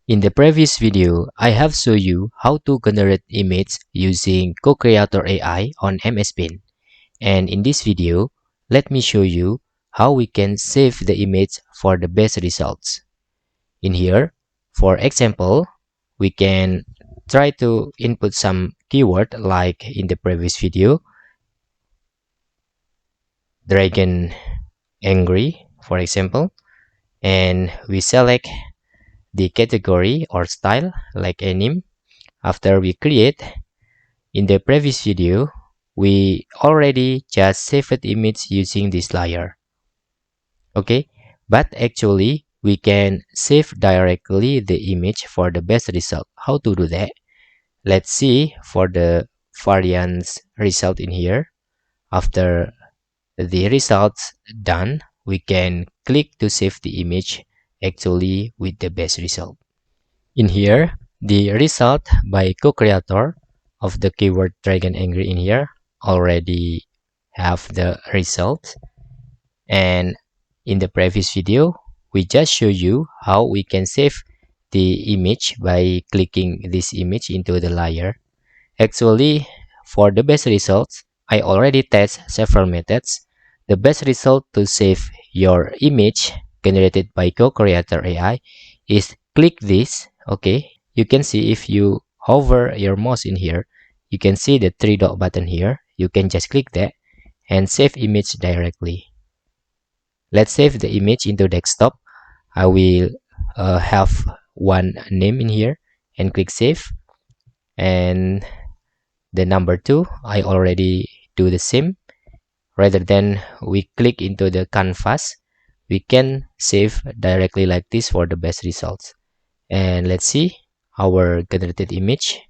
In the previous video, I have shown you how to generate image using Cocreator AI on MS Paint. And in this video, let me show you how we can save the image for the best results. In here, for example, we can try to input some keyword like in the previous video, dragon angry, for example, and we select the category or style like anime. After we create, in the previous video, we already just saved the image using this layer. Okay, but actually we can save directly the image for the best result. How to do that? Let's see for the variance result in here. After the results done, we can click to save the image actually with the best result. In here, the result by co-creator of the keyword dragon angry in here already have the result. And in the previous video, we just show you how we can save the image by clicking this image into the layer. Actually, for the best results, I already test several methods. The best result to save your image generated by Cocreator AI is click this. Okay, you can see if you hover your mouse in here, you can see the three dot button here. You can just click that and save image directly. Let's save the image into desktop. I will have one name in here and click save. And the number 2, I already do the same. Rather than we click into the canvas, we can save directly like this for the best results. And let's see our generated image.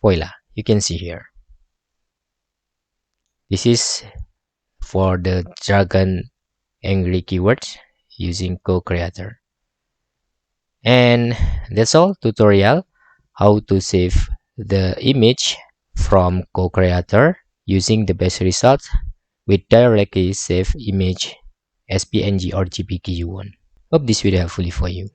Voila, you can see here. This is for the dragon angry keywords using Cocreator. And that's all tutorial how to save the image from Cocreator using the best results with directly save image as PNG or JPG you want. Hope this video helpful for you.